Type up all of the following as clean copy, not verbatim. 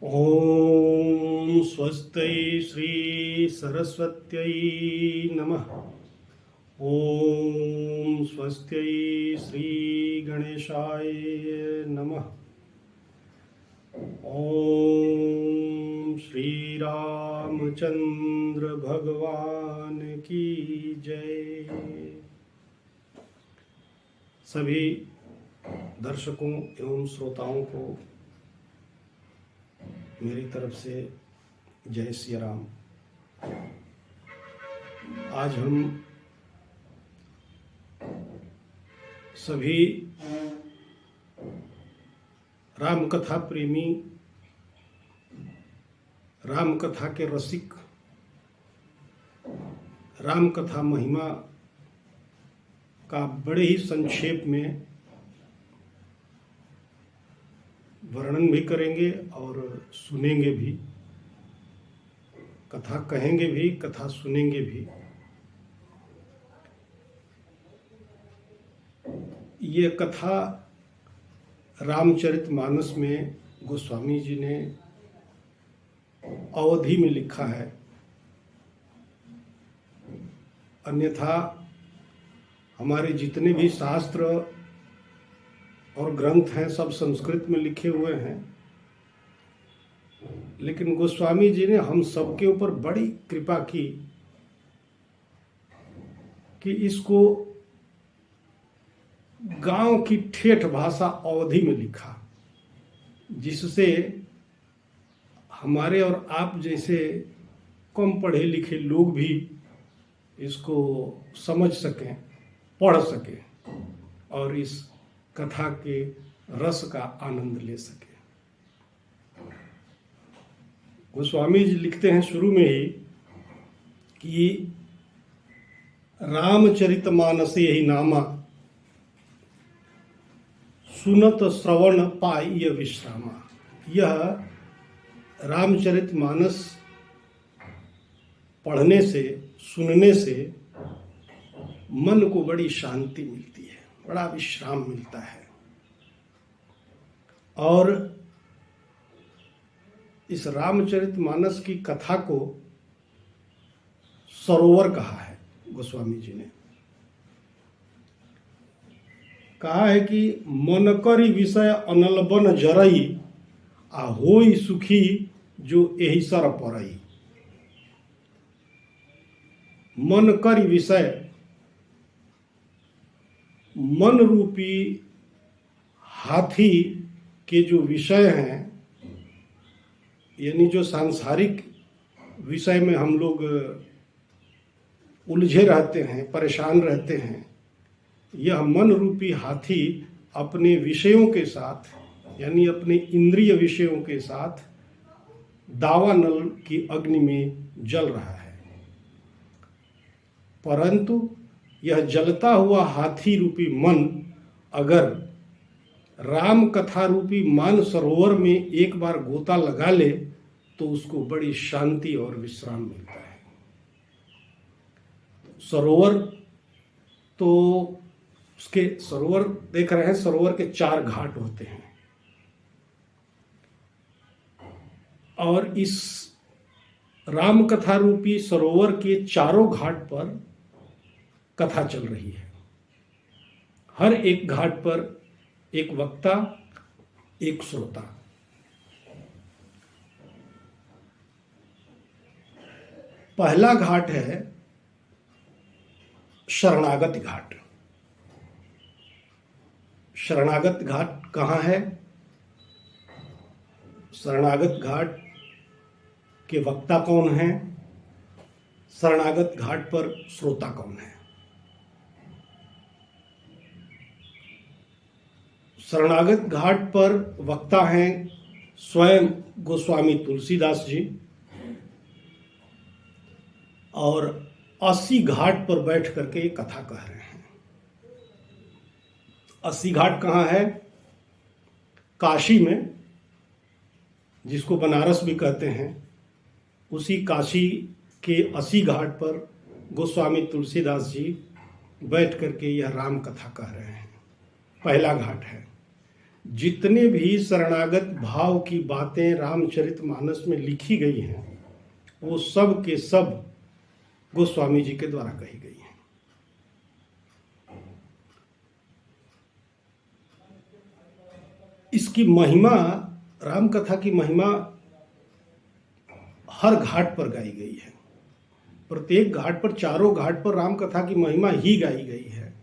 ओम स्वस्ति श्री सरस्वत्यै नमः। ओम स्वस्ति श्री गणेशाय नमः। ओम श्री रामचंद्र भगवान की जय। सभी दर्शकों एवं श्रोताओं को मेरी तरफ से जय श्री राम। आज हम सभी राम कथा प्रेमी, राम कथा के रसिक, राम कथा महिमा का बड़े ही संक्षेप में वर्णन भी करेंगे और सुनेंगे भी, कथा कहेंगे भी, कथा सुनेंगे भी। ये कथा रामचरितमानस में गोस्वामी जी ने अवधि में लिखा है, अन्यथा हमारे जितने भी शास्त्र और ग्रंथ हैं सब संस्कृत में लिखे हुए हैं, लेकिन गोस्वामी जी ने हम सबके ऊपर बड़ी कृपा की कि इसको गांव की ठेठ भाषा अवधि में लिखा, जिससे हमारे और आप जैसे कम पढ़े लिखे लोग भी इसको समझ सकें, पढ़ सकें और इस कथा के रस का आनंद ले सके। गोस्वामी जी लिखते हैं शुरू में ही कि रामचरितमानस यही नामा, सुनत श्रवण पाई विश्रामा। यह रामचरितमानस पढ़ने से, सुनने से मन को बड़ी शांति मिलती है, बड़ा विश्राम मिलता है। और इस रामचरितमानस की कथा को सरोवर कहा है गोस्वामी जी ने। कहा है कि मन करी विषय अनलबन जरई, आ होई सुखी जो एहि सर परई। मन करी विषय, मन रूपी हाथी के जो विषय हैं, यानी जो सांसारिक विषय में हम लोग उलझे रहते हैं, परेशान रहते हैं, यह मन रूपी हाथी अपने विषयों के साथ, यानी अपने इंद्रिय विषयों के साथ दावानल की अग्नि में जल रहा है। परंतु यह जलता हुआ हाथी रूपी मन अगर राम कथा रूपी मान सरोवर में एक बार गोता लगा ले तो उसको बड़ी शांति और विश्राम मिलता है। सरोवर तो उसके, सरोवर देख रहे हैं, सरोवर के 4 घाट होते हैं और इस राम कथा रूपी सरोवर के चारों घाट पर कथा चल रही है। हर एक घाट पर एक वक्ता, एक श्रोता। पहला घाट है शरणागत घाट। शरणागत घाट कहाँ है? शरणागत घाट के वक्ता कौन है? शरणागत घाट पर श्रोता कौन है? शरणागत घाट पर वक्ता हैं स्वयं गोस्वामी तुलसीदास जी, और 80 घाट पर बैठ करके कथा कह रहे हैं। 80 घाट कहाँ है? काशी में, जिसको बनारस भी कहते हैं, उसी काशी के 80 घाट पर गोस्वामी तुलसीदास जी बैठ करके यह राम कथा कह रहे हैं। पहला घाट है। जितने भी शरणागत भाव की बातें रामचरितमानस में लिखी गई हैं वो सब के सब गोस्वामी जी के द्वारा कही गई हैं। इसकी महिमा, राम कथा की महिमा हर घाट पर गाई गई है। प्रत्येक घाट पर, चारों घाट पर राम कथा की महिमा ही गाई गई है।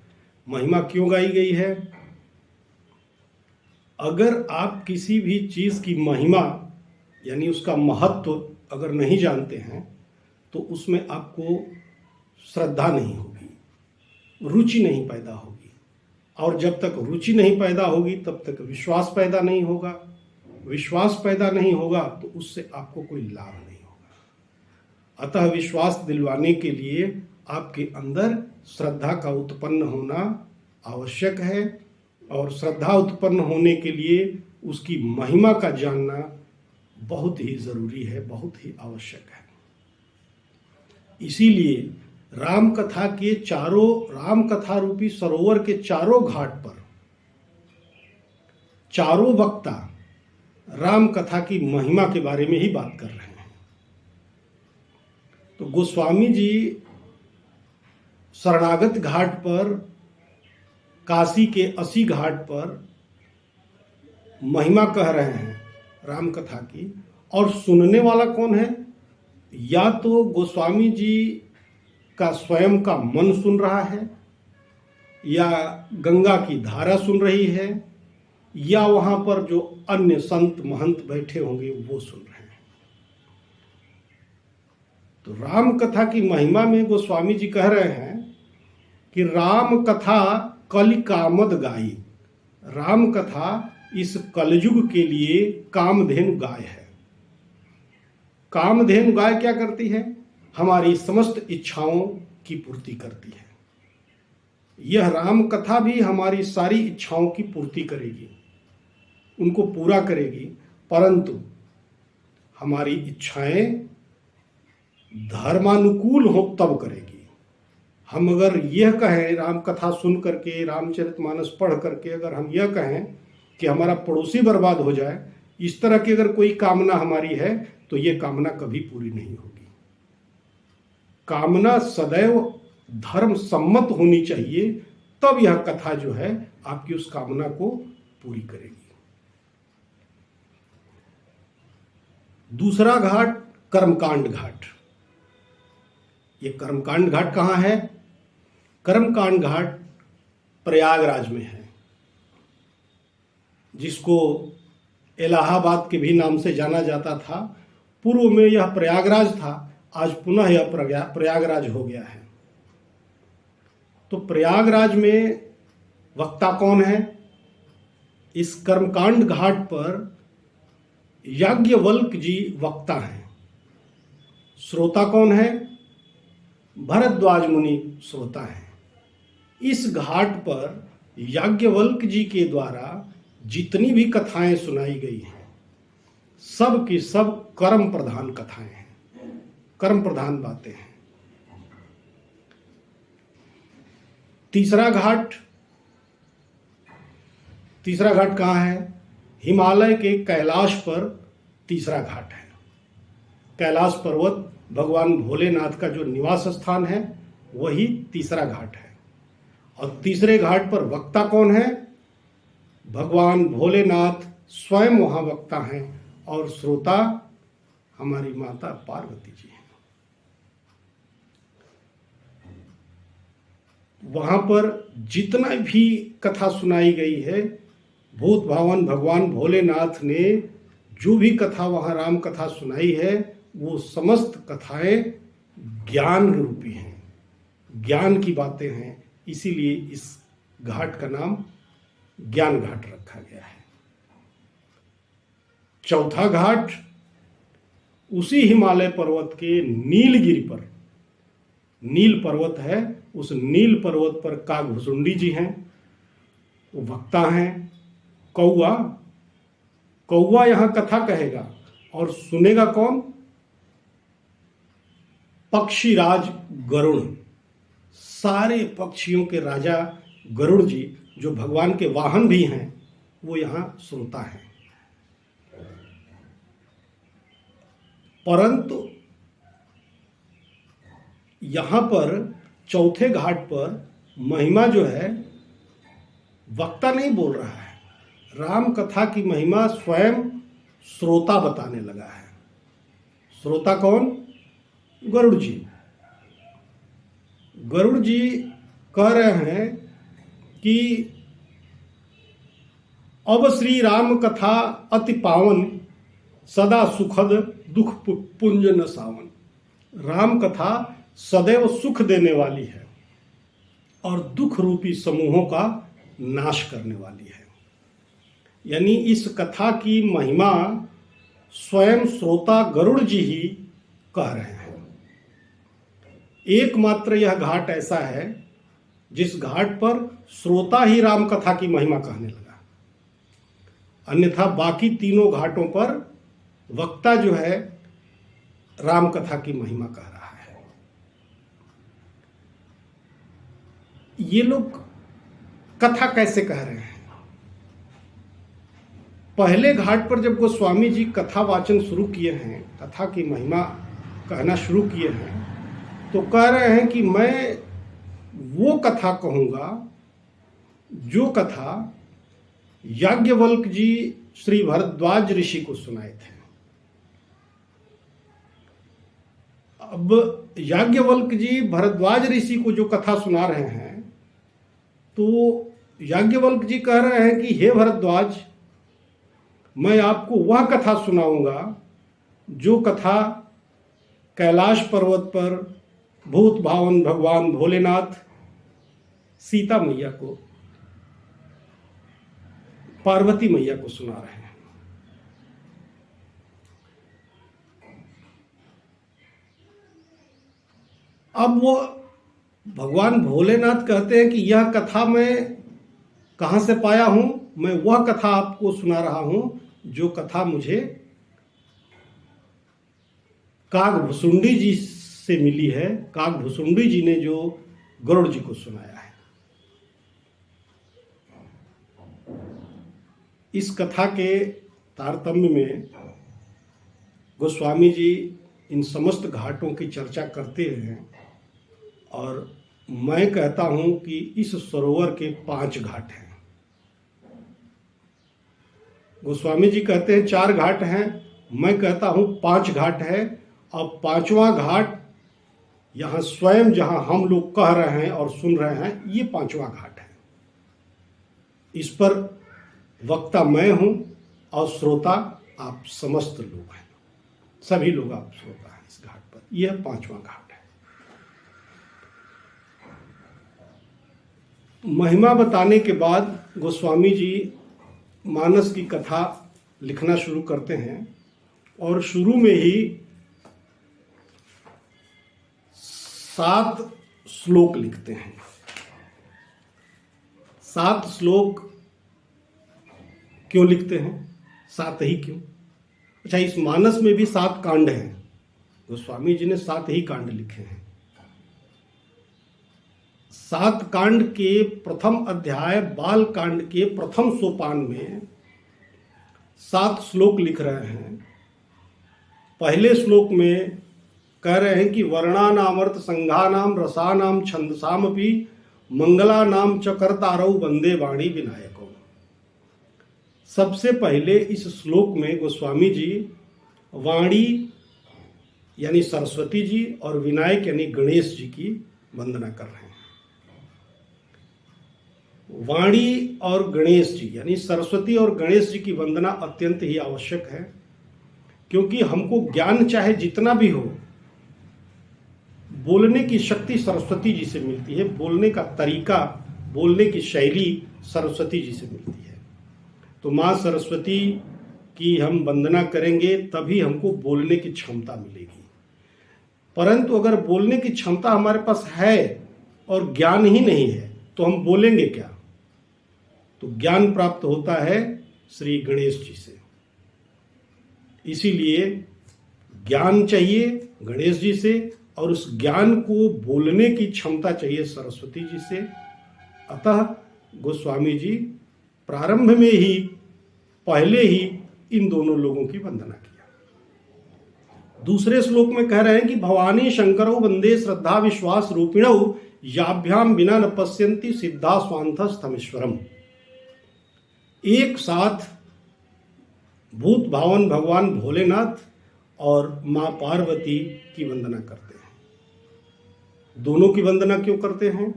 महिमा क्यों गाई गई है? अगर आप किसी भी चीज की महिमा यानी उसका महत्व अगर नहीं जानते हैं तो उसमें आपको श्रद्धा नहीं होगी, रुचि नहीं पैदा होगी, और जब तक रुचि नहीं पैदा होगी तब तक विश्वास पैदा नहीं होगा। विश्वास पैदा नहीं होगा तो उससे आपको कोई लाभ नहीं होगा। अतः विश्वास दिलवाने के लिए आपके अंदर श्रद्धा का उत्पन्न होना आवश्यक है, और श्रद्धा उत्पन्न होने के लिए उसकी महिमा का जानना बहुत ही जरूरी है, बहुत ही आवश्यक है। इसीलिए राम कथा के चारों, राम कथा रूपी सरोवर के चारों घाट पर चारों वक्ता राम कथा की महिमा के बारे में ही बात कर रहे हैं। तो गोस्वामी जी शरणागत घाट पर, काशी के 80 घाट पर महिमा कह रहे हैं राम कथा की, और सुनने वाला कौन है? या तो गोस्वामी जी का स्वयं का मन सुन रहा है, या गंगा की धारा सुन रही है, या वहां पर जो अन्य संत महंत बैठे होंगे वो सुन रहे हैं। तो राम कथा की महिमा में गोस्वामी जी कह रहे हैं कि राम कथा कलि कामद गाई। राम कथा इस कलयुग के लिए कामधेनु गाय है। कामधेनु गाय क्या करती है? हमारी समस्त इच्छाओं की पूर्ति करती है। यह राम कथा भी हमारी सारी इच्छाओं की पूर्ति करेगी, उनको पूरा करेगी, परंतु हमारी इच्छाएं धर्मानुकूल हो तब करेगी। हम अगर यह कहें, राम कथा सुन करके, रामचरितमानस पढ़ करके अगर हम यह कहें कि हमारा पड़ोसी बर्बाद हो जाए, इस तरह की अगर कोई कामना हमारी है तो यह कामना कभी पूरी नहीं होगी। कामना सदैव धर्म सम्मत होनी चाहिए, तब यह कथा जो है आपकी उस कामना को पूरी करेगी। दूसरा घाट कर्मकांड घाट। ये कर्मकांड घाट कहाँ है? कर्मकांड घाट प्रयागराज में है, जिसको इलाहाबाद के भी नाम से जाना जाता था। पूर्व में यह प्रयागराज था, आज पुनः यह प्रयागराज हो गया है। तो प्रयागराज में वक्ता कौन है? इस कर्मकांड घाट पर याज्ञवल्क्य जी वक्ता हैं। श्रोता कौन है? भरद्वाज मुनि श्रोता हैं। इस घाट पर याज्ञवल्क्य जी के द्वारा जितनी भी कथाएं सुनाई गई हैं, सब की सब कर्म प्रधान कथाएं हैं, कर्म प्रधान बातें हैं। तीसरा घाट कहाँ है? हिमालय के कैलाश पर तीसरा घाट है। कैलाश पर्वत भगवान भोलेनाथ का जो निवास स्थान है, वही तीसरा घाट है। और तीसरे घाट पर वक्ता कौन है? भगवान भोलेनाथ स्वयं वहां वक्ता हैं, और श्रोता हमारी माता पार्वती जी हैं। वहां पर जितना भी कथा सुनाई गई है, भूत भावन भगवान भोलेनाथ ने जो भी कथा वहां राम कथा सुनाई है, वो समस्त कथाएं ज्ञान रूपी हैं, ज्ञान की बातें हैं। इसीलिए इस घाट का नाम ज्ञान घाट रखा गया है। चौथा घाट उसी हिमालय पर्वत के नीलगिरी पर, नील पर्वत है, उस नील पर्वत पर कागभुसुंडी जी हैं, वो वक्ता हैं। कौवा यहां कथा कहेगा, और सुनेगा कौन? पक्षीराज गरुड़। सारे पक्षियों के राजा गरुड़ जी, जो भगवान के वाहन भी हैं, वो यहाँ श्रोता है। परंतु यहाँ पर चौथे घाट पर महिमा जो है वक्ता नहीं बोल रहा है, राम कथा की महिमा स्वयं श्रोता बताने लगा है। श्रोता कौन? गरुड़ जी। गरुड़ जी कह रहे हैं कि अब श्री राम कथा अति पावन, सदा सुखद दुख पुंज न सावन। राम कथा सदैव सुख देने वाली है और दुख रूपी समूहों का नाश करने वाली है। यानी इस कथा की महिमा स्वयं श्रोता गरुड़ जी ही कह रहे हैं। एकमात्र यह घाट ऐसा है जिस घाट पर श्रोता ही राम कथा की महिमा कहने लगा, अन्यथा बाकी तीनों घाटों पर वक्ता जो है राम कथा की महिमा कह रहा है। ये लोग कथा कैसे कह रहे हैं? पहले घाट पर जब गोस्वामी जी कथा वाचन शुरू किए हैं, कथा की महिमा कहना शुरू किए हैं, तो कह रहे हैं कि मैं वो कथा कहूँगा जो कथा याज्ञवल्क्य जी श्री भरद्वाज ऋषि को सुनाए थे। अब याज्ञवल्क्य जी भरद्वाज ऋषि को जो कथा सुना रहे हैं, तो याज्ञवल्क्य जी कह रहे हैं कि हे भरद्वाज, मैं आपको वह कथा सुनाऊंगा जो कथा कैलाश पर्वत पर भूत भावन भगवान भोलेनाथ सीता मैया को, पार्वती मैया को सुना रहे हैं। अब वो भगवान भोलेनाथ कहते हैं कि यह कथा मैं कहाँ से पाया हूं? मैं वह कथा आपको सुना रहा हूं जो कथा मुझे कागभुसुंडी जी से मिली है। कागभुसुंडी जी ने जो गरुड़ जी को सुनाया है। इस कथा के तारतम्य में गोस्वामी जी इन समस्त घाटों की चर्चा करते हैं और मैं कहता हूं कि इस सरोवर के 5 घाट हैं। गोस्वामी जी कहते हैं 4 घाट हैं, मैं कहता हूं 5 घाट है। और 5वां घाट यहाँ स्वयं जहाँ हम लोग कह रहे हैं और सुन रहे हैं, ये 5वां घाट है। इस पर वक्ता मैं हूं और श्रोता आप समस्त लोग हैं, सभी लोग आप श्रोता हैं इस घाट पर। यह 5वां घाट है। महिमा बताने के बाद गोस्वामी जी मानस की कथा लिखना शुरू करते हैं और शुरू में ही 7 श्लोक लिखते हैं। 7 श्लोक क्यों लिखते हैं? 7 ही क्यों? अच्छा, इस मानस में भी 7 कांड हैं। गोस्वामी जी ने 7 ही कांड लिखे हैं। 7 कांड के प्रथम अध्याय बाल कांड के प्रथम सोपान में 7 श्लोक लिख रहे हैं। पहले श्लोक में कह रहे हैं कि वर्णानामर्थ संघानाम रसानाम छंदसामपि मंगलानाम च कर्तारौ वंदे वाणी विनायको। सबसे पहले इस श्लोक में गोस्वामी जी वाणी यानी सरस्वती जी और विनायक यानी गणेश जी की वंदना कर रहे हैं। वाणी और गणेश जी यानी सरस्वती और गणेश जी की वंदना अत्यंत ही आवश्यक है, क्योंकि हमको ज्ञान चाहे जितना भी हो, बोलने की शक्ति सरस्वती जी से मिलती है। बोलने का तरीका, बोलने की शैली सरस्वती जी से मिलती है। तो माँ सरस्वती की हम वंदना करेंगे तभी हमको बोलने की क्षमता मिलेगी। परंतु अगर बोलने की क्षमता हमारे पास है और ज्ञान ही नहीं है तो हम बोलेंगे क्या? तो ज्ञान प्राप्त होता है श्री गणेश जी से। इसीलिए ज्ञान चाहिए गणेश जी से और उस ज्ञान को बोलने की क्षमता चाहिए सरस्वती जी से। अतः गोस्वामी जी प्रारंभ में ही पहले ही इन दोनों लोगों की वंदना किया। दूसरे श्लोक में कह रहे हैं कि भवानी शंकरौ वंदे श्रद्धा विश्वास रूपिणौ याभ्याम बिना न पश्यन्ति सिद्धा स्वांतस्थमीश्वरम। एक साथ भूत भावन भगवान भोलेनाथ और मां पार्वती की वंदना करते हैं। दोनों की वंदना क्यों करते हैं?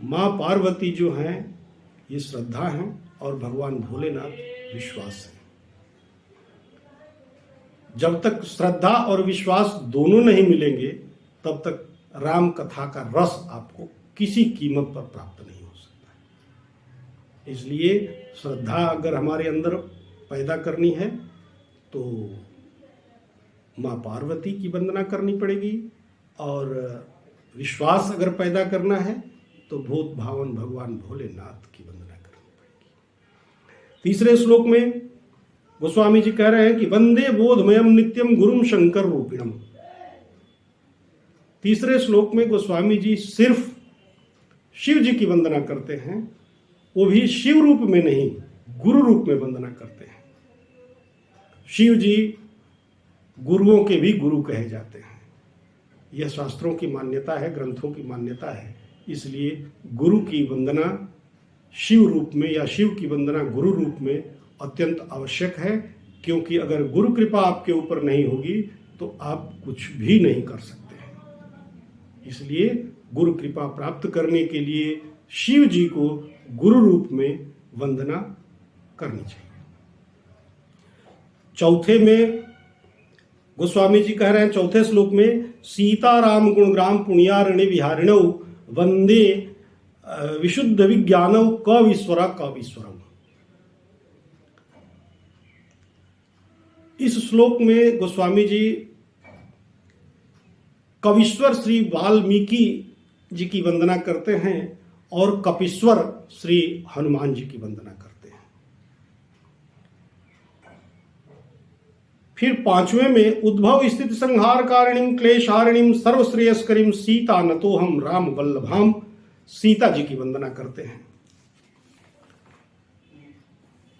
मां पार्वती जो हैं ये श्रद्धा हैं और भगवान भोलेनाथ विश्वास है। जब तक श्रद्धा और विश्वास दोनों नहीं मिलेंगे तब तक राम कथा का रस आपको किसी कीमत पर प्राप्त नहीं हो सकता। इसलिए श्रद्धा अगर हमारे अंदर पैदा करनी है तो माँ पार्वती की वंदना करनी पड़ेगी, और विश्वास अगर पैदा करना है तो भूत भावन भगवान भोलेनाथ की वंदना करनी पड़ेगी। तीसरे श्लोक में गोस्वामी जी कह रहे हैं कि वंदे बोधमयम नित्यम गुरुम शंकर रूपिणम। तीसरे श्लोक में गोस्वामी जी सिर्फ शिव जी की वंदना करते हैं, वो भी शिव रूप में नहीं, गुरु रूप में वंदना करते हैं। शिव जी गुरुओं के भी गुरु कहे जाते हैं, यह शास्त्रों की मान्यता है, ग्रंथों की मान्यता है। इसलिए गुरु की वंदना शिव रूप में या शिव की वंदना गुरु रूप में अत्यंत आवश्यक है, क्योंकि अगर गुरु कृपा आपके ऊपर नहीं होगी तो आप कुछ भी नहीं कर सकते हैं। इसलिए गुरु कृपा प्राप्त करने के लिए शिव जी को गुरु रूप में वंदना करनी चाहिए। चौथे में गोस्वामी जी कह रहे हैं, चौथे श्लोक में सीता राम गुणग्राम पुण्यारण्य विहारिणौ वंदे विशुद्ध विज्ञानौ कविश्वरा कविश्वरम। इस श्लोक में गोस्वामी जी कविश्वर श्री वाल्मीकि जी की वंदना करते हैं और कपीश्वर श्री हनुमान जी की वंदना करते हैं। फिर पांचवें में उद्भव स्थिति संहार कारिणीम क्लेशारिणीम सर्वश्रेयस्करीम सीता नतो हम राम वल्लभाम, सीता जी की वंदना करते हैं।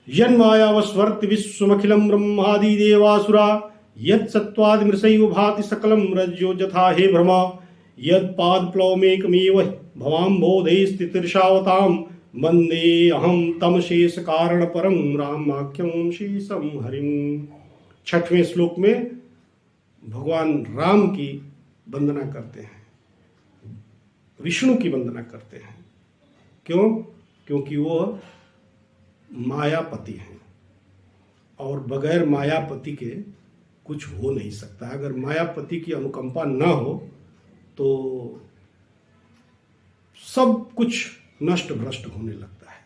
यन्मायावस्वर्ति विश्वमखिलम ब्रह्मादि देवासुरा यत् सत्वादि मृषैव भाति सकलम रज्जो जथा हे भ्रमा यत् पाद प्लवमेकमेव भवाम्बोधे स्थितिर्षावताम वंदे अहम तम शेष कारण परम रामाख्यम शीसम हरिम। छठवें श्लोक में भगवान राम की वंदना करते हैं, विष्णु की वंदना करते हैं। क्यों? क्योंकि वो मायापति हैं और बगैर मायापति के कुछ हो नहीं सकता। अगर मायापति की अनुकंपा न हो तो सब कुछ नष्ट भ्रष्ट होने लगता है।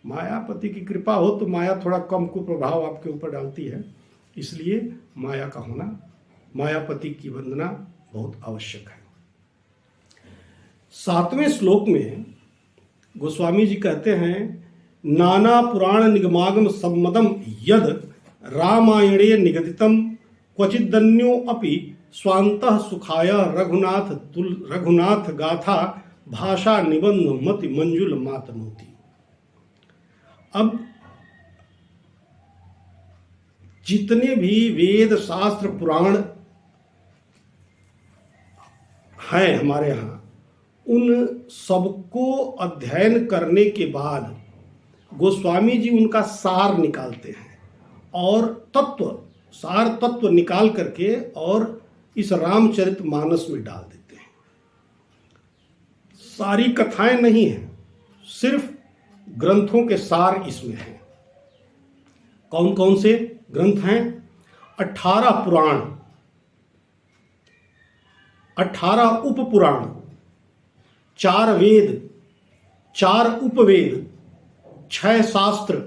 मायापति की कृपा हो तो माया थोड़ा कम कुप्रभाव आपके ऊपर डालती है, इसलिए माया का होना, मायापति की वंदना बहुत आवश्यक है। सातवें श्लोक में गोस्वामी जी कहते हैं नाना पुराण निगमागम सम्मतम यद रामायणे निगदितम क्वचिदन्यो अपि स्वांतः सुखाय रघुनाथ गाथा भाषा निबंध मति मंजुल मातनोति। अब जितने भी वेद शास्त्र पुराण हैं हमारे यहाँ, उन सबको अध्ययन करने के बाद गोस्वामी जी उनका सार निकालते हैं और सार तत्व निकाल करके और इस रामचरितमानस में डाल देते हैं। सारी कथाएं नहीं हैं, सिर्फ ग्रंथों के सार इसमें हैं। कौन कौन से ग्रंथ हैं? 18 पुराण, 18 उपपुराण, 4 वेद, 4 उपवेद, 6 शास्त्र,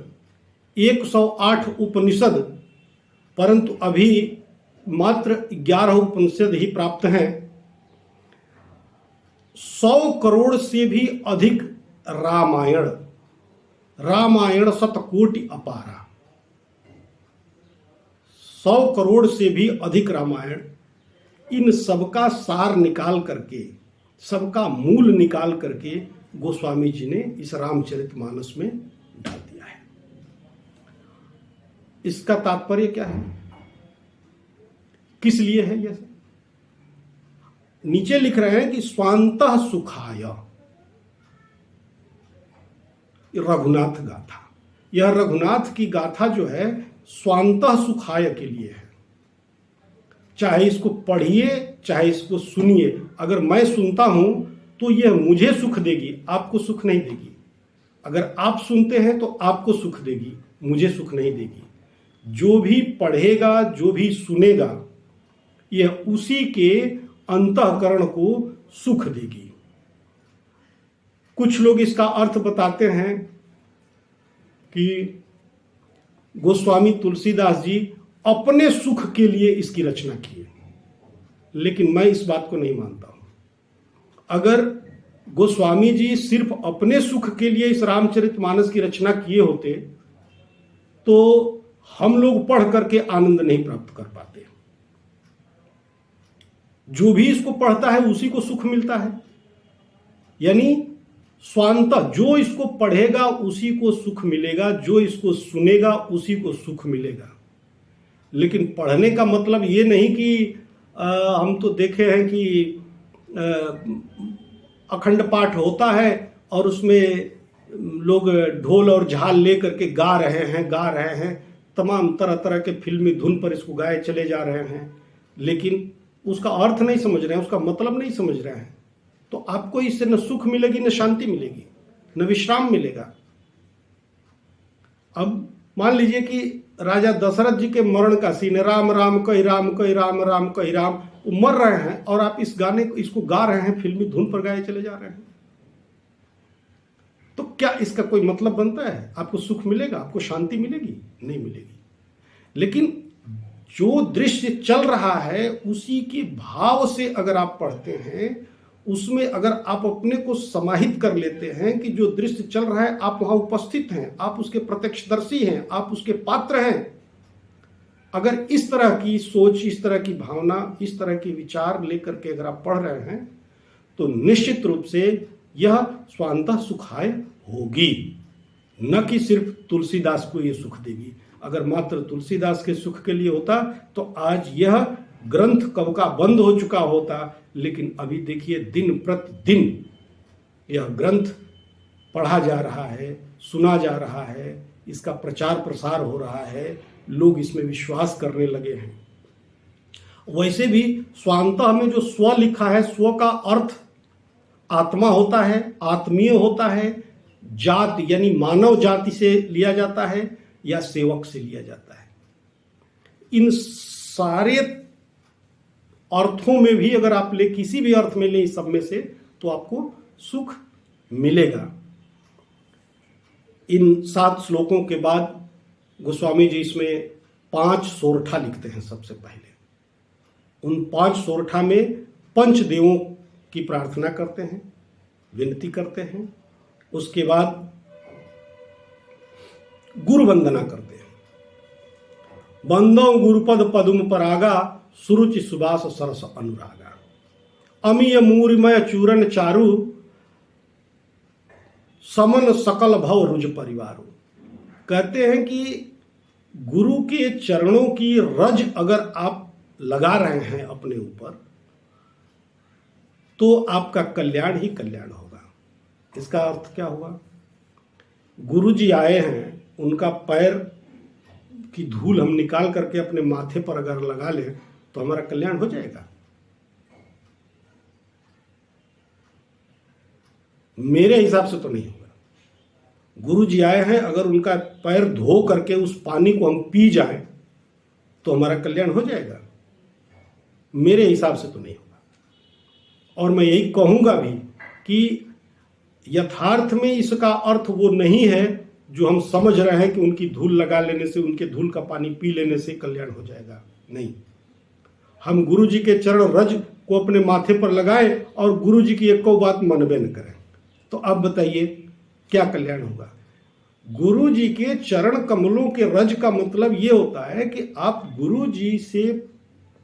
108 उपनिषद, परंतु अभी मात्र 11 उपनिषद ही प्राप्त हैं। 100 करोड़ से भी अधिक रामायण, रामायण शतकोटि अपारा, 100 करोड़ से भी अधिक रामायण, इन सबका सार निकाल करके, सबका मूल निकाल करके गोस्वामी जी ने इस रामचरितमानस में डाल दिया है। इसका तात्पर्य क्या है, किस लिए है यह? नीचे लिख रहे हैं कि स्वांतः सुखाय रघुनाथ गाथा। यह रघुनाथ की गाथा जो है स्वांतः सुखाय के लिए है। चाहे इसको पढ़िए चाहे इसको सुनिए, अगर मैं सुनता हूं तो यह मुझे सुख देगी, आपको सुख नहीं देगी। अगर आप सुनते हैं तो आपको सुख देगी, मुझे सुख नहीं देगी। जो भी पढ़ेगा, जो भी सुनेगा, यह उसी के अंतःकरण को सुख देगी। कुछ लोग इसका अर्थ बताते हैं कि गोस्वामी तुलसीदास जी अपने सुख के लिए इसकी रचना किए, लेकिन मैं इस बात को नहीं मानता हूं। अगर गोस्वामी जी सिर्फ अपने सुख के लिए इस रामचरितमानस की रचना किए होते तो हम लोग पढ़ करके आनंद नहीं प्राप्त कर पाते। जो भी इसको पढ़ता है उसी को सुख मिलता है, यानी स्वांत, जो इसको पढ़ेगा उसी को सुख मिलेगा, जो इसको सुनेगा उसी को सुख मिलेगा। लेकिन पढ़ने का मतलब ये नहीं कि हम तो देखे हैं कि अखंड पाठ होता है और उसमें लोग ढोल और झाल ले करके गा रहे हैं, तमाम तरह तरह के फिल्मी धुन पर इसको गाए चले जा रहे हैं, लेकिन उसका अर्थ नहीं समझ रहे हैं, उसका मतलब नहीं समझ रहे हैं। तो आपको इससे न सुख मिलेगी, न शांति मिलेगी, न विश्राम मिलेगा। अब मान लीजिए कि राजा दशरथ जी के मरण का सीन है, राम राम कही राम कही राम राम कही राम, वो मर रहे हैं और आप इस गाने को इसको गा रहे हैं, फिल्मी धुन पर गाए चले जा रहे हैं। तो क्या इसका कोई मतलब बनता है? आपको सुख मिलेगा, आपको शांति मिलेगी? नहीं मिलेगी। लेकिन जो दृश्य चल रहा है उसी के भाव से अगर आप पढ़ते हैं, उसमें अगर आप अपने को समाहित कर लेते हैं कि जो दृश्य चल रहा है आप वहां उपस्थित हैं, आप उसके प्रत्यक्षदर्शी हैं, आप उसके पात्र हैं, अगर इस तरह की सोच, इस तरह की भावना, इस तरह के विचार लेकर के अगर आप पढ़ रहे हैं तो निश्चित रूप से यह स्वांतः सुखाय होगी, न कि सिर्फ तुलसीदास को यह सुख देगी। अगर मात्र तुलसीदास के सुख के लिए होता तो आज यह ग्रंथ कब का बंद हो चुका होता। लेकिन अभी देखिए दिन प्रतिदिन यह ग्रंथ पढ़ा जा रहा है, सुना जा रहा है, इसका प्रचार प्रसार हो रहा है, लोग इसमें विश्वास करने लगे हैं। वैसे भी स्वांतः में जो स्व लिखा है, स्व का अर्थ आत्मा होता है, आत्मीय होता है, जात यानी मानव जाति से लिया जाता है या सेवक से लिया जाता है। इन सारे अर्थों में भी अगर आप ले, किसी भी अर्थ में ले इस सब में से, तो आपको सुख मिलेगा। इन 7 श्लोकों के बाद गोस्वामी जी इसमें 5 सोरठा लिखते हैं। सबसे पहले उन 5 सोरठा में पंचदेवों की प्रार्थना करते हैं, विनती करते हैं। उसके बाद गुरु वंदना करते हैं। बंदो गुरुपद पदुम परागा, सुरुचि सुबास सरस अनुरागा, अमीय मूरिमय चूरन चारु, समन सकल भव रुज परिवारो। कहते हैं कि गुरु के चरणों की रज अगर आप लगा रहे हैं अपने ऊपर तो आपका कल्याण ही कल्याण होगा। इसका अर्थ क्या हुआ? गुरु जी आए हैं, उनका पैर की धूल हम निकाल करके अपने माथे पर अगर लगा लें तो हमारा कल्याण हो जाएगा? मेरे हिसाब से तो नहीं होगा। गुरु जी आए हैं, अगर उनका पैर धो करके उस पानी को हम पी जाएं तो हमारा कल्याण हो जाएगा? मेरे हिसाब से तो नहीं होगा। और मैं यही कहूंगा भी कि यथार्थ में इसका अर्थ वो नहीं है जो हम समझ रहे हैं कि उनकी धूल लगा लेने से, उनके धूल का पानी पी लेने से कल्याण हो जाएगा। नहीं, हम गुरु जी के चरण रज को अपने माथे पर लगाएं और गुरु जी की एक बात मनबे न करें, तो अब बताइए क्या कल्याण होगा? गुरु जी के चरण कमलों के रज का मतलब ये होता है कि आप गुरु जी से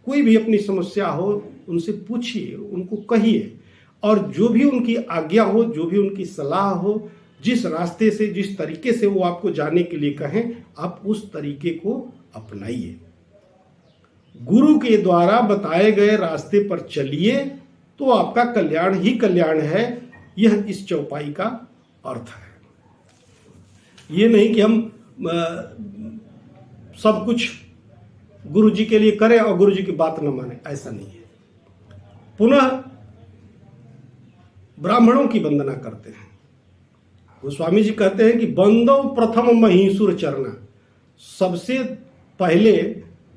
कोई भी अपनी समस्या हो उनसे पूछिए, उनको कहिए। और जो भी उनकी आज्ञा हो, जो भी उनकी सलाह हो, जिस रास्ते से, जिस तरीके से वो आपको जाने के लिए कहें, आप उस तरीके को अपनाइए। गुरु के द्वारा बताए गए रास्ते पर चलिए तो आपका कल्याण ही कल्याण है। यह इस चौपाई का अर्थ है। ये नहीं कि हम सब कुछ गुरु जी के लिए करें और गुरु जी की बात न माने, ऐसा नहीं है। पुनः ब्राह्मणों की वंदना करते हैं। गोस्वामी जी कहते हैं कि बंदव प्रथम महीसुर चरना, सबसे पहले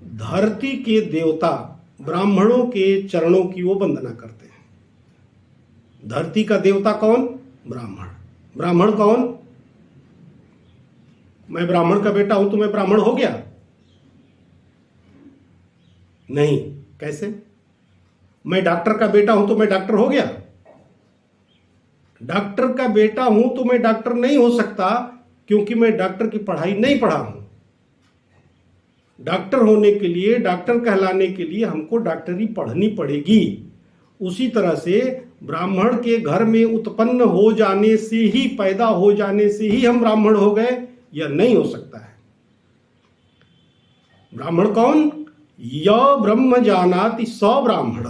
धरती के देवता ब्राह्मणों के चरणों की वो वंदना करते हैं। धरती का देवता कौन? ब्राह्मण। ब्राह्मण कौन? मैं ब्राह्मण का बेटा हूं तो मैं ब्राह्मण हो गया? नहीं। कैसे? मैं डॉक्टर का बेटा हूं तो मैं डॉक्टर हो गया? डॉक्टर का बेटा हूं तो मैं डॉक्टर नहीं हो सकता, क्योंकि मैं डॉक्टर की पढ़ाई नहीं पढ़ा हूं। डॉक्टर होने के लिए, डॉक्टर कहलाने के लिए हमको डॉक्टरी पढ़नी पड़ेगी। उसी तरह से ब्राह्मण के घर में उत्पन्न हो जाने से ही, पैदा हो जाने से ही हम ब्राह्मण हो गए, यह नहीं हो सकता है। ब्राह्मण कौन? य ब्रह्म जानाति स ब्राह्मण,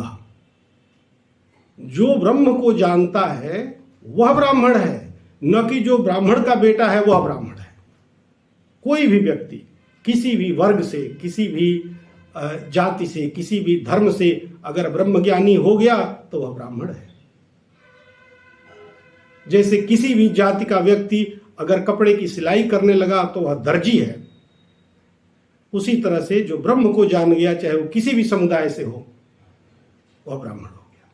जो ब्रह्म को जानता है वह ब्राह्मण है, न कि जो ब्राह्मण का बेटा है वह ब्राह्मण है। कोई भी व्यक्ति किसी भी वर्ग से, किसी भी जाति से, किसी भी धर्म से अगर ब्रह्मज्ञानी हो गया तो वह ब्राह्मण है। जैसे किसी भी जाति का व्यक्ति अगर कपड़े की सिलाई करने लगा तो वह दर्जी है, उसी तरह से जो ब्रह्म को जान गया, चाहे वो किसी भी समुदाय से हो, वह ब्राह्मण हो गया।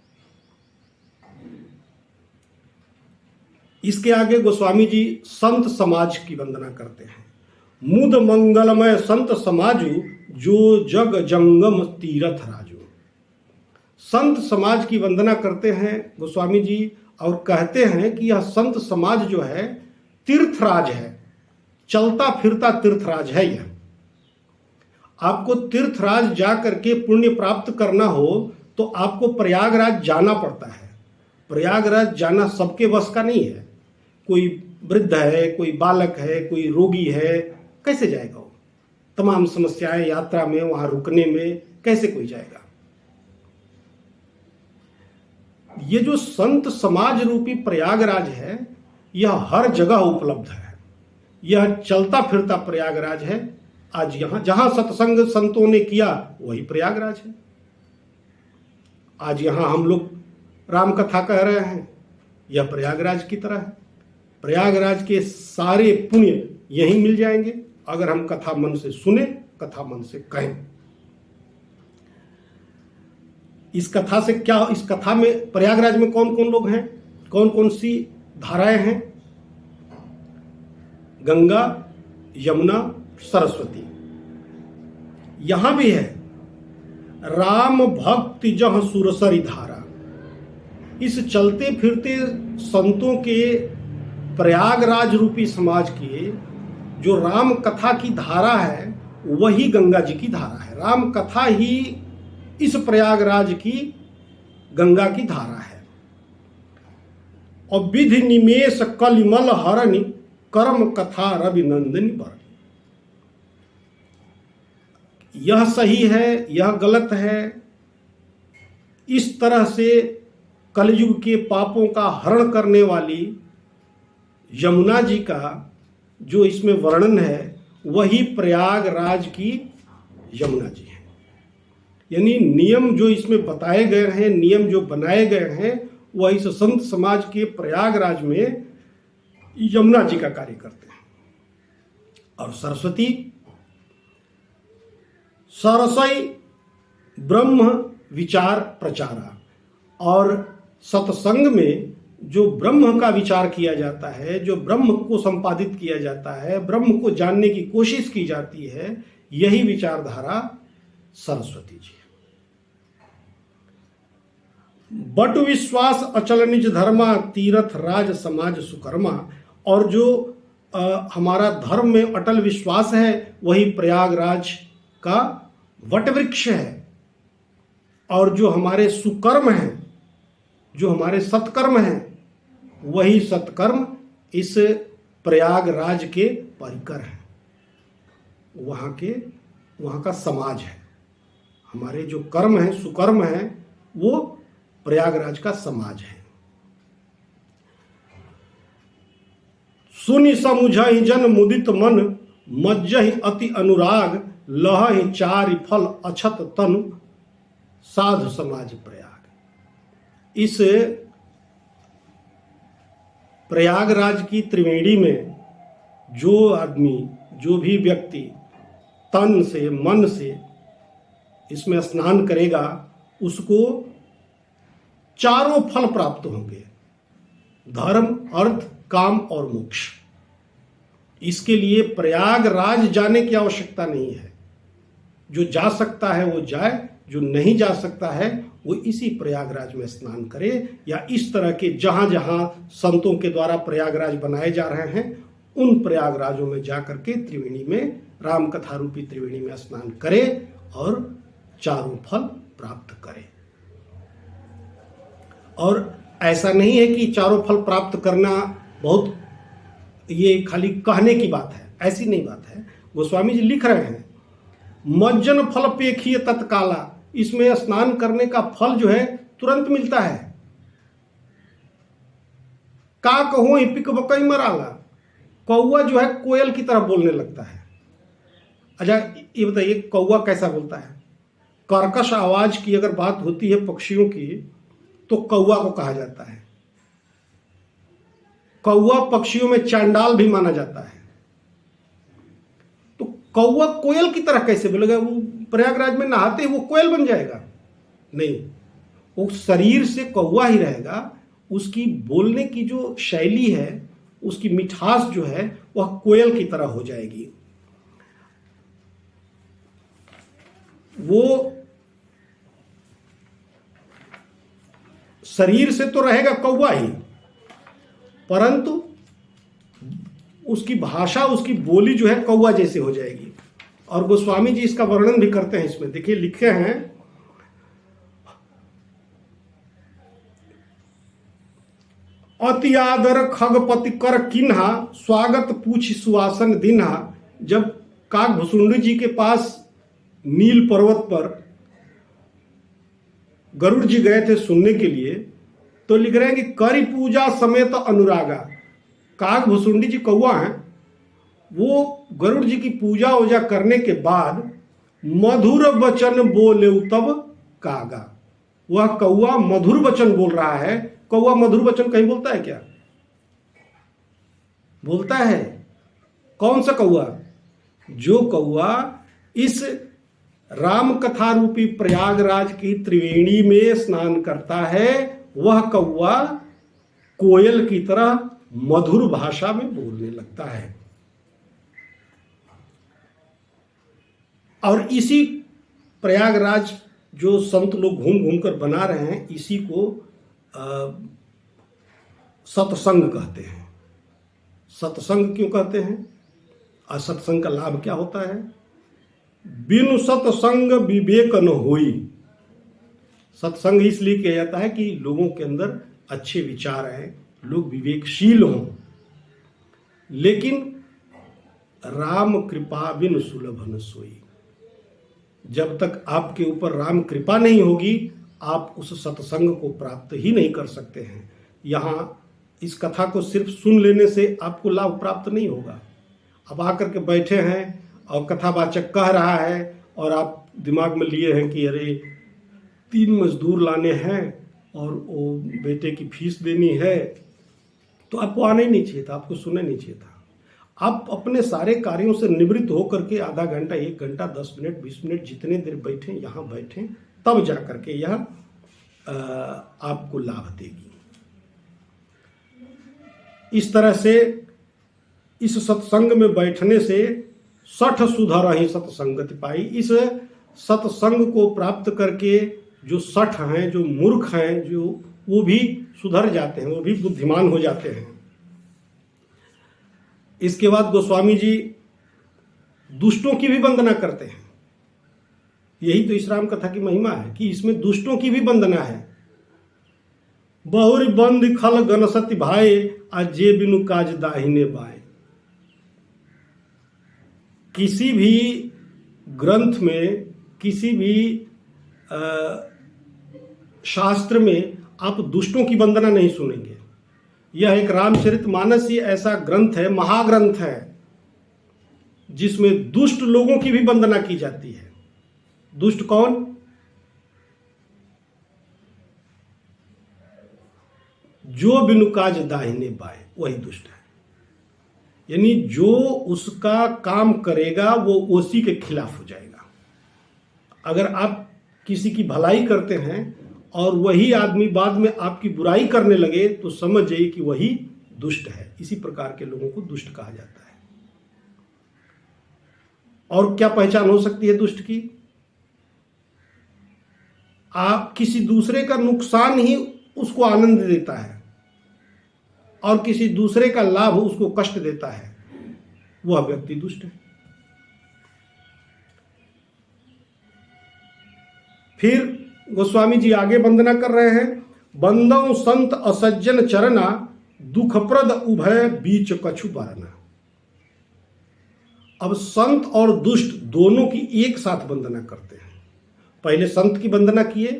इसके आगे गोस्वामी जी संत समाज की वंदना करते हैं। मुद मंगलमय संत समाजु, जो जग जंगम तीरथ राजू। संत समाज की वंदना करते हैं गोस्वामी जी, और कहते हैं कि यह संत समाज जो है तीर्थराज है, चलता फिरता तीर्थराज है। यह आपको तीर्थराज जा करके पुण्य प्राप्त करना हो तो आपको प्रयागराज जाना पड़ता है। प्रयागराज जाना सबके वश का नहीं है। कोई वृद्ध है, कोई बालक है, कोई रोगी है, कैसे जाएगा वो? तमाम समस्याएं यात्रा में, वहां रुकने में, कैसे कोई जाएगा? ये जो संत समाज रूपी प्रयागराज है, यह हर जगह उपलब्ध है। यह चलता फिरता प्रयागराज है। आज यहां जहां सत्संग संतों ने किया वही प्रयागराज है। आज यहां हम लोग राम कथा कह रहे हैं, यह प्रयागराज की तरह है। प्रयागराज के सारे पुण्य यहीं मिल जाएंगे अगर हम कथा मन से सुने, कथा मन से कहें। इस कथा से क्या, इस कथा में प्रयागराज में कौन कौन लोग हैं, कौन कौन सी धाराएं हैं? गंगा, यमुना, सरस्वती। यहां भी है राम भक्ति जह सुरसरी धारा। इस चलते फिरते संतों के प्रयागराज रूपी समाज की जो राम कथा की धारा है, वही गंगा जी की धारा है। राम कथा ही इस प्रयागराज की गंगा की धारा है। और विधि निमेष कलिमल हरनि, कर्म कथा रवि नंदिनी बर। यह सही है, यह गलत है, इस तरह से कलयुग के पापों का हरण करने वाली यमुना जी का जो इसमें वर्णन है, वही प्रयागराज की यमुना जी है। यानी नियम जो इसमें बताए गए हैं, नियम जो बनाए गए हैं, वह इस संत समाज के प्रयागराज में यमुना जी का कार्य करते हैं। और सरस्वती, सरसई ब्रह्म विचार प्रचारा। और सत्संग में जो ब्रह्म का विचार किया जाता है, जो ब्रह्म को संपादित किया जाता है, ब्रह्म को जानने की कोशिश की जाती है, यही विचारधारा सरस्वती जी है। बट विश्वास अचल निज धर्मा, तीर्थ राज समाज सुकर्मा। और जो हमारा धर्म में अटल विश्वास है, वही प्रयागराज का वट वृक्ष है। और जो हमारे सुकर्म हैं, जो हमारे सत्कर्म हैं, वही सत्कर्म इस प्रयागराज के परिकर हैं, वहाँ का समाज है। हमारे जो कर्म हैं, सुकर्म हैं, वो प्रयागराज का समाज है। सुनि समुझहि जन मुदित मन, मज्जहि अति अनुराग, लहहि चारि फल अछत तनु, साधु समाज प्रयाग। इस प्रयागराज की त्रिवेणी में जो आदमी, जो भी व्यक्ति तन से, मन से इसमें स्नान करेगा, उसको चारों फल प्राप्त होंगे, धर्म, अर्थ, काम और मोक्ष। इसके लिए प्रयागराज जाने की आवश्यकता नहीं है। जो जा सकता है वो जाए, जो नहीं जा सकता है वो इसी प्रयागराज में स्नान करे, या इस तरह के जहां जहां संतों के द्वारा प्रयागराज बनाए जा रहे हैं उन प्रयागराजों में जाकर के त्रिवेणी में, राम कथा रूपी त्रिवेणी में स्नान करे और चारों फल प्राप्त करे। और ऐसा नहीं है कि चारों फल प्राप्त करना बहुत ये खाली कहने की बात है, ऐसी नहीं बात है। गोस्वामी जी लिख रहे हैं, मज्जन फल पेखिए तत्काला, इसमें स्नान करने का फल जो है तुरंत मिलता है। का कहो पिक बकई मराला, कौवा जो है कोयल की तरह बोलने लगता है। अच्छा ये बताइए, कौवा कैसा बोलता है? कर्कश आवाज की अगर बात होती है पक्षियों की, तो कौवा को कहा जाता है। कौवा पक्षियों में चांडाल भी माना जाता है। तो कौवा कोयल की तरह कैसे बोलेगा? वो प्रयागराज में नहाते ही वो कोयल बन जाएगा? नहीं, वो शरीर से कौवा ही रहेगा। उसकी बोलने की जो शैली है, उसकी मिठास जो है, वह कोयल की तरह हो जाएगी। वो शरीर से तो रहेगा कौवा ही, परंतु उसकी भाषा, उसकी बोली जो है कौवा जैसे हो जाएगी। और गोस्वामी जी इसका वर्णन भी करते हैं इसमें। देखिए लिखे हैं, अति आदर खगपति कर किन्हा, स्वागत पूछ सुवासन दिन्हा। जब काक भुसुंडी जी के पास नील पर्वत पर गरुड़ जी गए थे सुनने के लिए, तो लिख रहे हैं कि करी पूजा समेत अनुरागा। काक भुसुंडी जी कौवा हैं, वो गरुड़ जी की पूजा वूजा करने के बाद मधुर वचन बोले तब कागा। वह कौवा मधुर वचन बोल रहा है। कौवा मधुर वचन कहीं बोलता है क्या? बोलता है। कौन सा कौवा? जो कौवा इस राम कथा रूपी प्रयागराज की त्रिवेणी में स्नान करता है, वह कौवा कोयल की तरह मधुर भाषा में बोलने लगता है। और इसी प्रयागराज जो संत लोग घूम घूम कर बना रहे हैं, इसी को सत्संग कहते हैं। सत्संग क्यों कहते हैं? और सत्संग का लाभ क्या होता है? बिनु सत्संग विवेक न होई। सत्संग इसलिए किया जाता है कि लोगों के अंदर अच्छे विचार आए, लोग विवेकशील हों। लेकिन राम कृपा बिन सुलभ न सोई। जब तक आपके ऊपर राम कृपा नहीं होगी, आप उस सत्संग को प्राप्त ही नहीं कर सकते हैं। यहाँ इस कथा को सिर्फ सुन लेने से आपको लाभ प्राप्त नहीं होगा। अब आकर के बैठे हैं और कथावाचक कह रहा है और आप दिमाग में लिए हैं कि अरे 3 मजदूर लाने हैं और वो बेटे की फीस देनी है, तो आपको आना ही नहीं चाहिए था, आपको सुनना नहीं चाहिए था। आप अपने सारे कार्यों से निवृत्त होकर के आधा घंटा, 1 घंटा, 10 मिनट, 20 मिनट जितने देर बैठें, यहाँ बैठें, तब जा करके यह आपको लाभ देगी। इस तरह से इस सत्संग में बैठने से 60 सुधर ही सत्संगति पाई। इस सत्संग को प्राप्त करके जो 60 हैं, जो मूर्ख हैं, जो वो भी सुधर जाते हैं, वो भी बुद्धिमान हो जाते हैं। इसके बाद गोस्वामी जी दुष्टों की भी वंदना करते हैं। यही तो इस राम कथा की महिमा है कि इसमें दुष्टों की भी वंदना है। बहुरी बंद खल गनसति भाए, आ जे बिनु काज दाहिने बाएं। किसी भी ग्रंथ में, किसी भी शास्त्र में आप दुष्टों की वंदना नहीं सुनेंगे। यह एक रामचरितमानस ही ऐसा ग्रंथ है, महाग्रंथ है, जिसमें दुष्ट लोगों की भी वंदना की जाती है। दुष्ट कौन? जो बिनु काज दाहिने बाएं, वही दुष्ट है। यानी जो उसका काम करेगा वो उसी के खिलाफ हो जाएगा। अगर आप किसी की भलाई करते हैं और वही आदमी बाद में आपकी बुराई करने लगे तो समझ जाइए कि वही दुष्ट है। इसी प्रकार के लोगों को दुष्ट कहा जाता है। और क्या पहचान हो सकती है दुष्ट की? आप किसी दूसरे का नुकसान ही उसको आनंद देता है और किसी दूसरे का लाभ उसको कष्ट देता है, वह व्यक्ति दुष्ट है। फिर गोस्वामी जी आगे वंदना कर रहे हैं। बंदौ संत असज्जन चरना, दुखप्रद उभय बीच कछु बरना। अब संत और दुष्ट दोनों की एक साथ वंदना करते हैं। पहले संत की वंदना किए,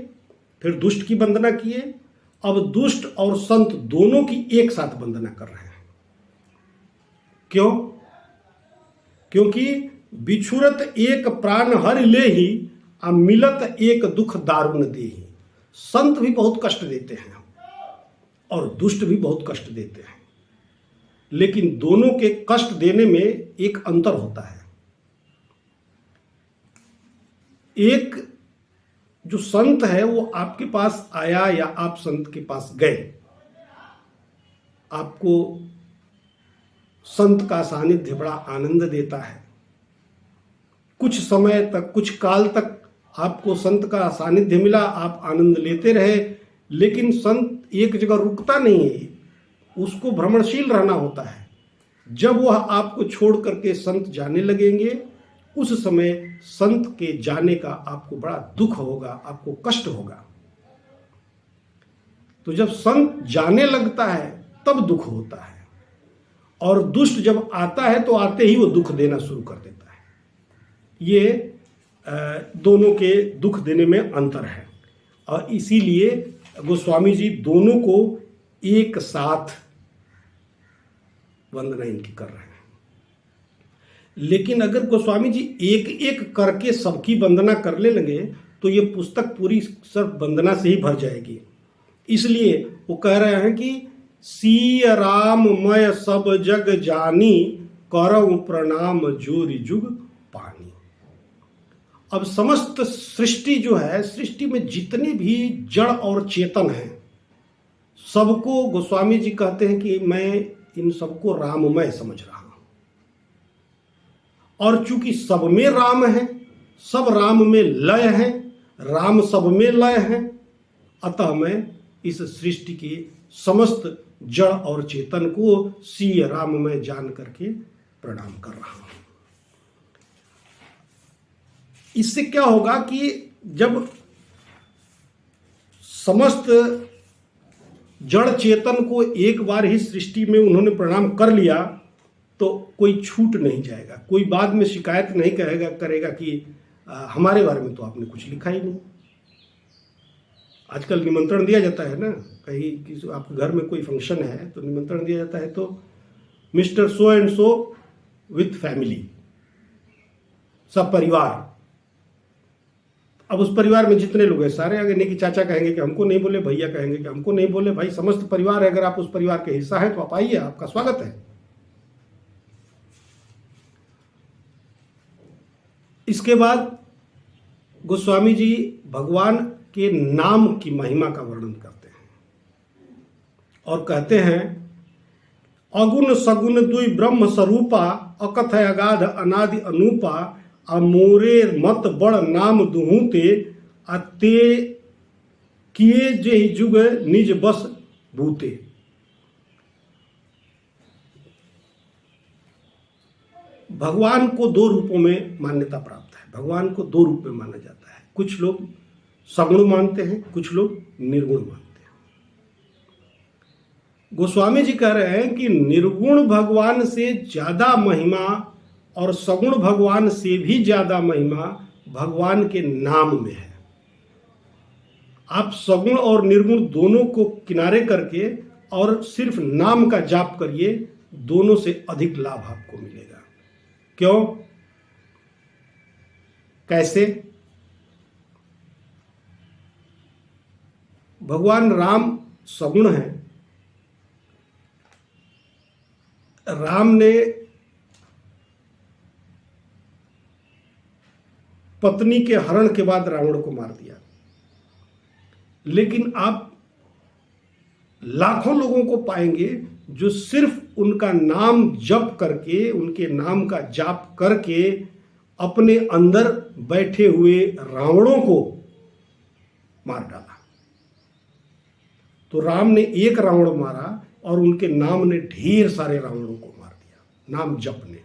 फिर दुष्ट की वंदना किए, अब दुष्ट और संत दोनों की एक साथ वंदना कर रहे हैं। क्यों? क्योंकि बिछुरत एक प्राण हरि लेहि, आ मिलत एक दुख दारुण देहि। संत भी बहुत कष्ट देते हैं और दुष्ट भी बहुत कष्ट देते हैं, लेकिन दोनों के कष्ट देने में एक अंतर होता है। एक जो संत है वो आपके पास आया या आप संत के पास गए, आपको संत का सानिध्य बड़ा आनंद देता है। कुछ समय तक, कुछ काल तक आपको संत का सानिध्य मिला, आप आनंद लेते रहे, लेकिन संत एक जगह रुकता नहीं है, उसको भ्रमणशील रहना होता है। जब वह आपको छोड़ करके संत जाने लगेंगे, उस समय संत के जाने का आपको बड़ा दुख होगा, आपको कष्ट होगा। तो जब संत जाने लगता है तब दुख होता है, और दुष्ट जब आता है तो आते ही वो दुख देना शुरू कर देता है। ये दोनों के दुख देने में अंतर है, और इसीलिए गोस्वामी जी दोनों को एक साथ वंदना इनकी कर रहे हैं। लेकिन अगर गोस्वामी जी एक एक करके सबकी वंदना करने लगे तो ये पुस्तक पूरी सब वंदना से ही भर जाएगी। इसलिए वो कह रहे हैं कि सीय राम मय सब जग जानी, करऊ प्रणाम जोरि जुग पानी। अब समस्त सृष्टि जो है, सृष्टि में जितने भी जड़ और चेतन हैं, सबको गोस्वामी जी कहते हैं कि मैं इन सबको राममय समझ रहा हूं। और चूंकि सब में राम है, सब राम में लय है, राम सब में लय है, अतः मैं इस सृष्टि के समस्त जड़ और चेतन को सीय राममय जान करके प्रणाम कर रहा हूं। इससे क्या होगा कि जब समस्त जड़ चेतन को एक बार ही सृष्टि में उन्होंने प्रणाम कर लिया तो कोई छूट नहीं जाएगा, कोई बाद में शिकायत नहीं करेगा कि हमारे बारे में तो आपने कुछ लिखा ही नहीं। आजकल निमंत्रण दिया जाता है ना, कहीं किसी आपके घर में कोई फंक्शन है तो निमंत्रण दिया जाता है, तो mister so and so with family, सब परिवार। अब उस परिवार में जितने लोग हैं सारे आगे, नहीं कि चाचा कहेंगे कि हमको नहीं बोले, भैया कहेंगे कि हमको नहीं बोले, भाई समस्त परिवार है। अगर आप उस परिवार के हिस्सा हैं तो आप आइए, आपका स्वागत है। इसके बाद गोस्वामी जी भगवान के नाम की महिमा का वर्णन करते हैं और कहते हैं, अगुण सगुण दुई ब्रह्म स्वरूपा, अकथय अगाध अनादि अनूपा, अमोरे मत बड़ नाम दुहूते, अते किए जे जुग निज बस भूते। भगवान को दो रूपों में मान्यता प्राप्त है। भगवान को दो रूप में माना जाता है। कुछ लोग सगुण मानते हैं, कुछ लोग निर्गुण मानते हैं। गोस्वामी जी कह रहे हैं कि निर्गुण भगवान से ज्यादा महिमा और सगुण भगवान से भी ज्यादा महिमा भगवान के नाम में है। आप सगुण और निर्गुण दोनों को किनारे करके और सिर्फ नाम का जाप करिए, दोनों से अधिक लाभ आपको मिलेगा। क्यों? कैसे? भगवान राम सगुण है। राम ने पत्नी के हरण के बाद रावण को मार दिया, लेकिन आप लाखों लोगों को पाएंगे जो सिर्फ उनका नाम जप करके, उनके नाम का जाप करके अपने अंदर बैठे हुए रावणों को मार डाला। तो राम ने एक रावण मारा और उनके नाम ने ढेर सारे रावणों को मार दिया, नाम जप ने।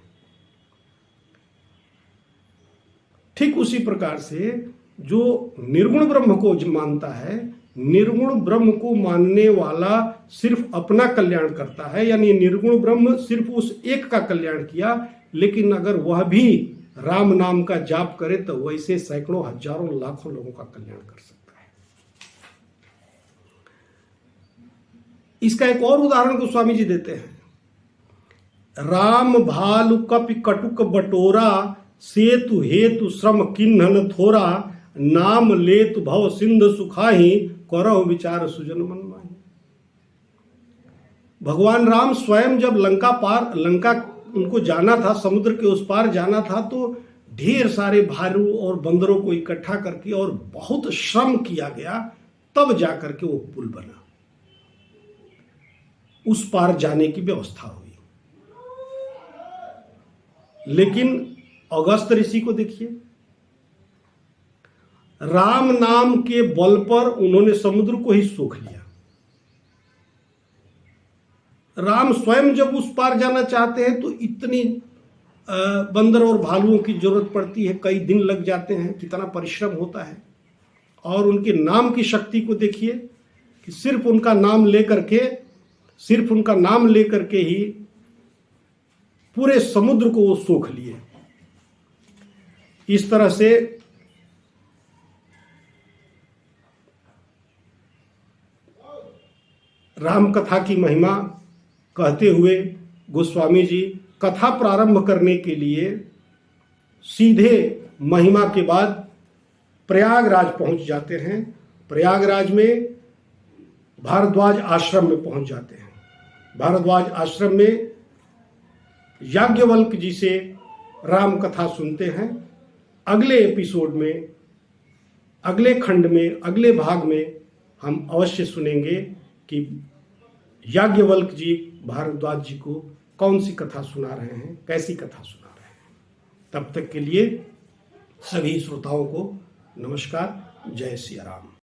ठीक उसी प्रकार से जो निर्गुण ब्रह्म को मानता है, निर्गुण ब्रह्म को मानने वाला सिर्फ अपना कल्याण करता है, यानी निर्गुण ब्रह्म सिर्फ उस एक का कल्याण किया, लेकिन अगर वह भी राम नाम का जाप करे तो वैसे सैकड़ों हजारों लाखों लोगों का कल्याण कर सकता है। इसका एक और उदाहरण गोस्वामी जी देते हैं। राम भालु कपि कटुक बटोरा, सेतु हेतु श्रम किन्हन थोरा, नाम लेतु भव सिंध सुखाही, करहु विचार सुजन मन माही। भगवान राम स्वयं जब लंका उनको जाना था, समुद्र के उस पार जाना था, तो ढेर सारे भालू और बंदरों को इकट्ठा करके और बहुत श्रम किया गया, तब जाकर के वो पुल बना, उस पार जाने की व्यवस्था हुई। लेकिन अगस्त ऋषि को देखिए, राम नाम के बल पर उन्होंने समुद्र को ही सोख लिया। राम स्वयं जब उस पार जाना चाहते हैं तो इतनी बंदर और भालुओं की जरूरत पड़ती है, कई दिन लग जाते हैं, कितना परिश्रम होता है। और उनके नाम की शक्ति को देखिए कि सिर्फ उनका नाम लेकर के ही पूरे समुद्र को वो सोख लिए। इस तरह से राम कथा की महिमा कहते हुए गोस्वामी जी कथा प्रारंभ करने के लिए सीधे महिमा के बाद प्रयागराज पहुंच जाते हैं। प्रयागराज में भारद्वाज आश्रम में पहुंच जाते हैं। भारद्वाज आश्रम में याज्ञवल्क्य जी से राम कथा सुनते हैं। अगले एपिसोड में, अगले खंड में, अगले भाग में हम अवश्य सुनेंगे कि याज्ञवल्क्य जी भारद्वाज जी को कौन सी कथा सुना रहे हैं, कैसी कथा सुना रहे हैं। तब तक के लिए सभी श्रोताओं को नमस्कार। जय सिया राम।